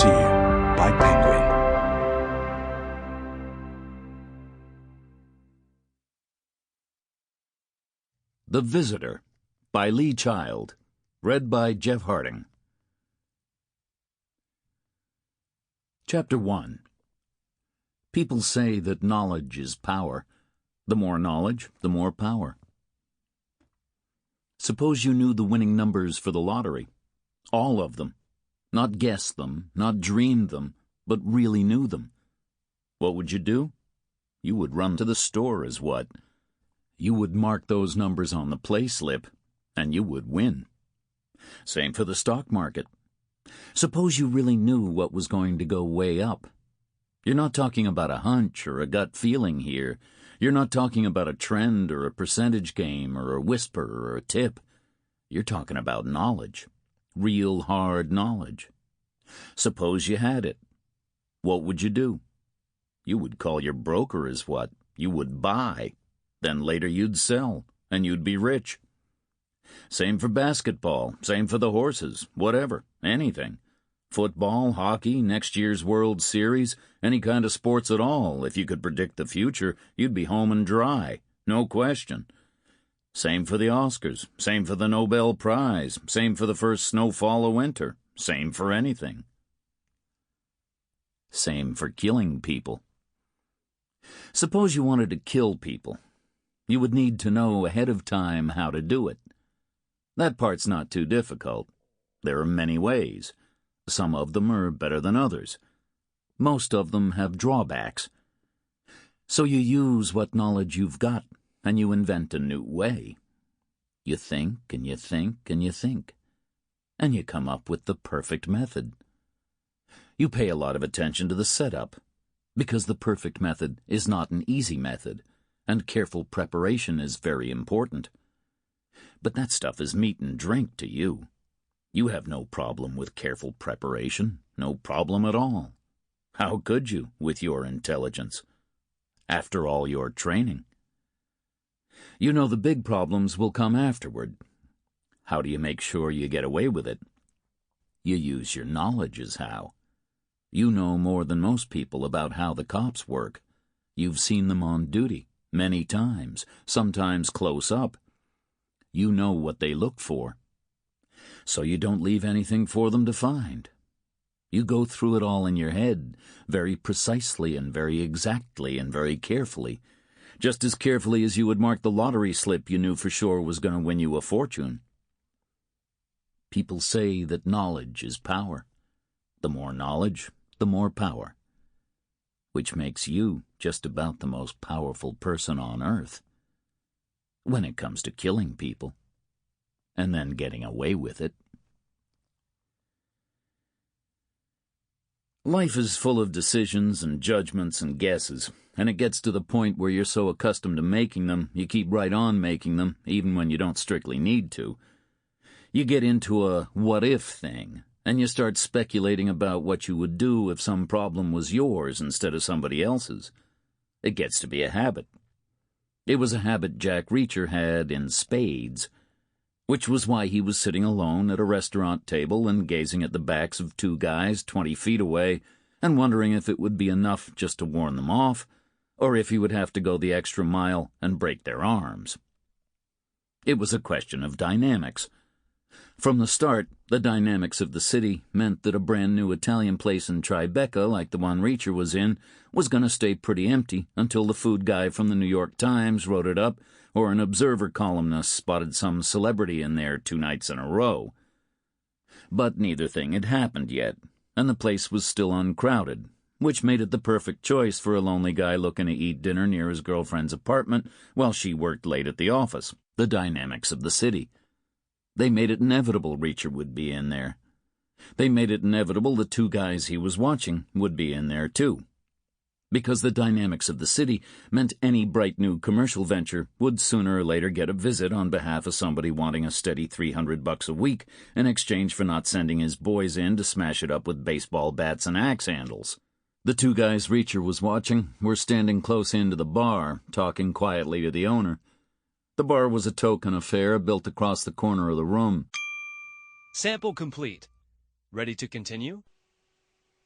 to you by Penguin. The Visitor by Lee Child. Read by Jeff Harding. Chapter 1. People say that knowledge is power. The more knowledge, the more power. Suppose you knew the winning numbers for the lottery. All of them. Not guessed them, not dreamed them, but really knew them. What would you do? You would run to the store as what? You would mark those numbers on the play slip, and you would win. Same for the stock market. Suppose you really knew what was going to go way up. You're not talking about a hunch or a gut feeling here. You're not talking about a trend or a percentage game or a whisper or a tip. You're talking about knowledge. Real hard knowledge. Suppose you had it. What would you do? You would call your broker as what? You would buy. Then later you'd sell, and you'd be rich. Same for basketball, same for the horses, whatever, anything. Football, hockey, next year's World Series, any kind of sports at all. If you could predict the future, you'd be home and dry, no question. Same for the Oscars, same for the Nobel Prize, same for the first snowfall of winter, same for anything. Same for killing people. Suppose you wanted to kill people. You would need to know ahead of time how to do it. That part's not too difficult. There are many ways. Some of them are better than others. Most of them have drawbacks. So you use what knowledge you've got, and you invent a new way. You think, and you think, and you think. And you come up with the perfect method. You pay a lot of attention to the setup, because the perfect method is not an easy method, and careful preparation is very important. But that stuff is meat and drink to you. You have no problem with careful preparation, no problem at all. How could you, with your intelligence? After all your training. You know the big problems will come afterward. How do you make sure you get away with it? You use your knowledge as how. You know more than most people about how the cops work. You've seen them on duty many times, sometimes close up. You know what they look for. So you don't leave anything for them to find. You go through it all in your head, very precisely and very exactly and very carefully, just as carefully as you would mark the lottery slip you knew for sure was going to win you a fortune. People say that knowledge is power. The more knowledge, the more power. Which makes you just about the most powerful person on earth. When it comes to killing people. And then getting away with it. Life is full of decisions and judgments and guesses, and it gets to the point where you're so accustomed to making them, you keep right on making them, even when you don't strictly need to. You get into a what-if thing, and you start speculating about what you would do if some problem was yours instead of somebody else's. It gets to be a habit. It was a habit Jack Reacher had in spades, which was why he was sitting alone at a restaurant table and gazing at the backs of two guys 20 feet away and wondering if it would be enough just to warn them off, or if he would have to go the extra mile and break their arms. It was a question of dynamics. From the start, the dynamics of the city meant that a brand-new Italian place in Tribeca, like the one Reacher was in, was going to stay pretty empty until the food guy from the New York Times wrote it up, or an Observer columnist spotted some celebrity in there 2 nights in a row. But neither thing had happened yet, and the place was still uncrowded, which made it the perfect choice for a lonely guy looking to eat dinner near his girlfriend's apartment while she worked late at the office. The dynamics of the city. They made it inevitable Reacher would be in there. They made it inevitable the 2 guys he was watching would be in there too. Because the dynamics of the city meant any bright new commercial venture would sooner or later get a visit on behalf of somebody wanting a steady $300 a week in exchange for not sending his boys in to smash it up with baseball bats and axe handles. The 2 guys Reacher was watching were standing close in to the bar, talking quietly to the owner. The bar was a token affair built across the corner of the room. Sample complete. Ready to continue?